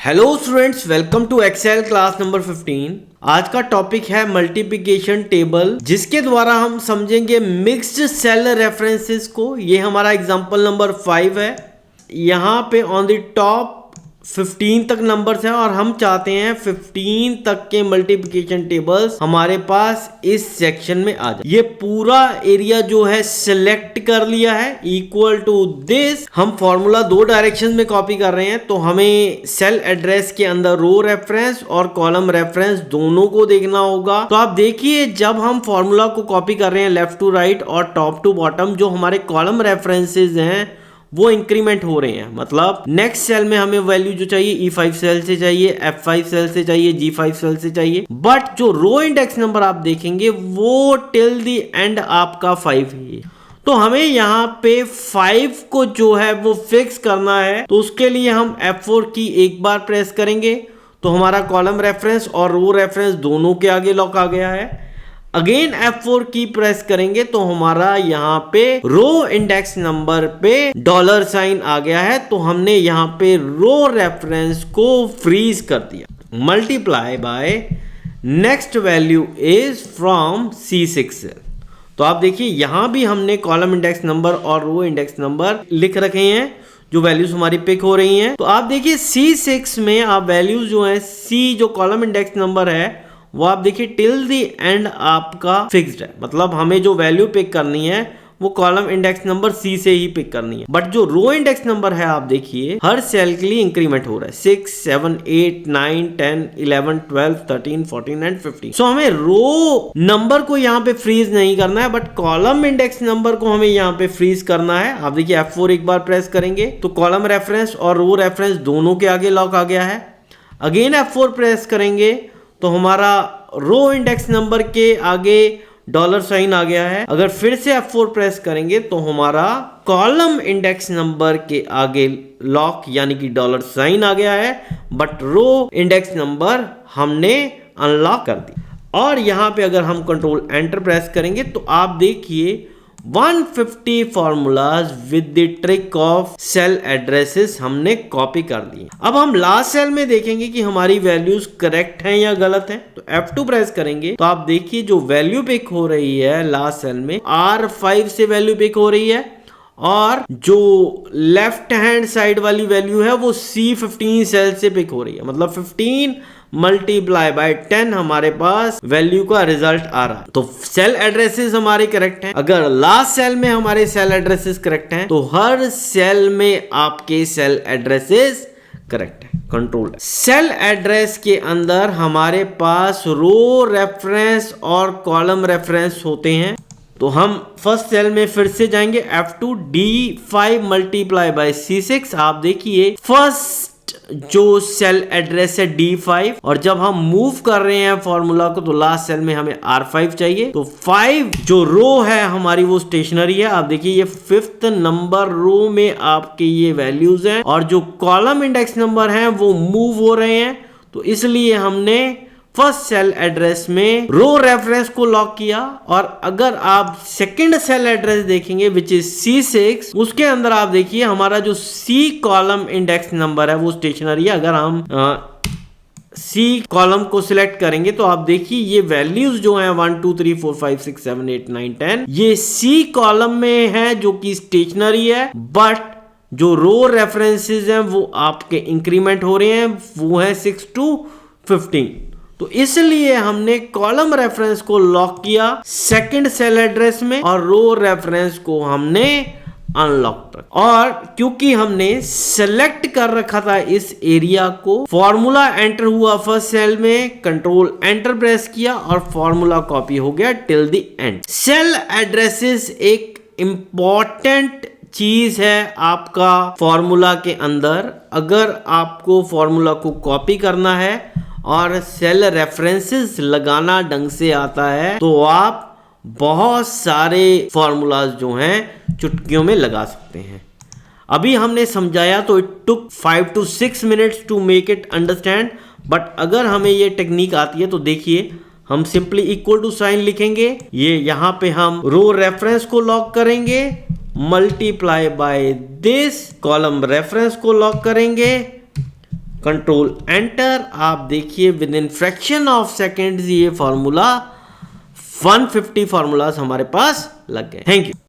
Hello students, welcome to Excel class number 15। आज का topic है मल्टीप्लिकेशन टेबल, जिसके द्वारा हम समझेंगे मिक्स्ड सेल रेफरेंसेस को। ये हमारा एग्जांपल नंबर 5 है। यहाँ पे ऑन द टॉप 15 तक नंबर्स हैं और हम चाहते हैं 15 तक के मल्टीप्लिकेशन टेबल्स हमारे पास इस सेक्शन में आ जाए। ये पूरा एरिया जो है सिलेक्ट कर लिया है इक्वल टू दिस। हम फॉर्मूला दो डायरेक्शन में कॉपी कर रहे हैं, तो हमें सेल एड्रेस के अंदर रो रेफरेंस और कॉलम रेफरेंस दोनों को देखना होगा। तो आप देखिए, जब हम फॉर्मूला को कॉपी कर रहे हैं लेफ्ट टू राइट और टॉप टू बॉटम, जो हमारे कॉलम रेफरेंसेज हैं वो इंक्रीमेंट हो रहे हैं। मतलब नेक्स्ट सेल में हमें वैल्यू जो चाहिए E5 सेल से चाहिए, F5 सेल से चाहिए, G5 सेल से चाहिए। बट जो रो इंडेक्स नंबर आप देखेंगे वो टिल द एंड आपका 5 है। तो हमें यहाँ पे 5 को जो है वो फिक्स करना है। तो उसके लिए हम F4 की एक बार प्रेस करेंगे तो हमारा कॉलम रेफरेंस और रो रेफरेंस दोनों के आगे लॉक आ गया है। अगेन F4 की प्रेस करेंगे तो हमारा यहाँ पे रो इंडेक्स नंबर पे डॉलर साइन आ गया है। तो हमने यहाँ पे रो रेफरेंस को फ्रीज कर दिया। Multiply by next value is from C6 cell. तो आप देखिए, यहाँ भी हमने कॉलम इंडेक्स नंबर और रो इंडेक्स नंबर लिख रखे हैं जो वैल्यूज हमारी पिक हो रही हैं। तो आप देखिए C6 में आप वैल्यूज जो है C जो कॉलम इंडेक्स नंबर है वो आप देखिए टिल द एंड आपका फिक्स्ड है। मतलब हमें जो वैल्यू पिक करनी है वो कॉलम इंडेक्स नंबर C से ही पिक करनी है। बट जो रो इंडेक्स नंबर है आप देखिए हर सेल के लिए इंक्रीमेंट हो रहा है 6, 7, 8, 9, 10, 11, 12, 13, 14 एंड 15। सो हमें रो नंबर को यहाँ पे फ्रीज नहीं करना है, बट कॉलम इंडेक्स नंबर को हमें यहाँ पे फ्रीज करना है। आप देखिए F4 एक बार प्रेस करेंगे तो कॉलम रेफरेंस और रो रेफरेंस दोनों के आगे लॉक आ गया है। अगेन F4 प्रेस करेंगे तो हमारा रो इंडेक्स नंबर के आगे डॉलर साइन आ गया है। अगर फिर से F4 प्रेस करेंगे तो हमारा कॉलम इंडेक्स नंबर के आगे लॉक यानी कि डॉलर साइन आ गया है, बट रो इंडेक्स नंबर हमने अनलॉक कर दी। और यहां पे अगर हम कंट्रोल एंटर प्रेस करेंगे तो आप देखिए 150 formulas with the trick of cell addresses हमने कॉपी कर दिए। अब हम लास्ट सेल में देखेंगे कि हमारी वैल्यूज करेक्ट हैं या गलत हैं। तो F2 प्रेस करेंगे तो आप देखिए जो वैल्यू पिक हो रही है लास्ट सेल में R5 से वैल्यू पिक हो रही है, और जो लेफ्ट हैंड साइड वाली वैल्यू है वो C15 सेल से पिक हो रही है। मतलब 15 मल्टीप्लाई बाय 10 हमारे पास वैल्यू का रिजल्ट आ रहा है। तो सेल एड्रेसेस हमारे करेक्ट हैं। अगर लास्ट सेल में हमारे सेल एड्रेसेस करेक्ट हैं तो हर सेल में आपके सेल एड्रेसेस करेक्ट है। कंट्रोल सेल एड्रेस के अंदर हमारे पास रो रेफरेंस और कॉलम रेफरेंस होते हैं। तो हम फर्स्ट सेल में फिर से जाएंगे F2 D5 multiply by C6। आप देखिए फर्स्ट जो सेल एड्रेस है D5, और जब हम मूव कर रहे हैं फॉर्मूला को तो लास्ट सेल में हमें R5 चाहिए। तो 5 जो रो है हमारी वो स्टेशनरी है। आप देखिए ये 5th नंबर रो में आपके ये वैल्यूज हैं, और जो कॉलम इंडेक्स नंबर हैं वो मूव हो रहे हैं। तो इसलिए हमने फर्स्ट सेल एड्रेस में रो रेफरेंस को लॉक किया। और अगर आप सेकंड सेल एड्रेस देखेंगे विच इज C6, उसके अंदर आप देखिए हमारा जो C कॉलम इंडेक्स नंबर है वो स्टेशनरी है। अगर हम C कॉलम को सिलेक्ट करेंगे तो आप देखिए ये वैल्यूज जो हैं 1 2 3 4 5 6 7 8 9 10 ये C कॉलम में है जो कि स्टेशनरी है, बट जो रो रेफरेंसेस हैं वो आपके इंक्रीमेंट हो रहे हैं, वो है 6 to 15। तो इसलिए हमने कॉलम रेफरेंस को लॉक किया सेकंड सेल एड्रेस में और रो रेफरेंस को हमने अनलॉक रखा। और क्योंकि हमने सेलेक्ट कर रखा था इस एरिया को, फॉर्मूला एंटर हुआ फर्स्ट सेल में, कंट्रोल एंटर प्रेस किया और फॉर्मूला कॉपी हो गया till the end. Cell addresses एक इंपॉर्टेंट चीज है आपका फॉर्मूला के अंदर। अगर आपको फॉर्मूला को कॉपी करना है और सेल रेफरेंसेस लगाना ढंग से आता है तो आप बहुत सारे फॉर्मूलाज जो हैं चुटकियों में लगा सकते हैं। अभी हमने समझाया तो it took 5 to 6 minutes to make it understand, but अगर हमें ये टेक्निक आती है तो देखिए हम सिंपली इक्वल टू साइन लिखेंगे, ये यहाँ पे हम रो रेफरेंस को लॉक करेंगे, multiply by this column reference को लॉक करेंगे, कंट्रोल एंटर। आप देखिए with in fraction of seconds ये फॉर्मूला 150 फॉर्मूलाज हमारे पास लग गए। Thank you.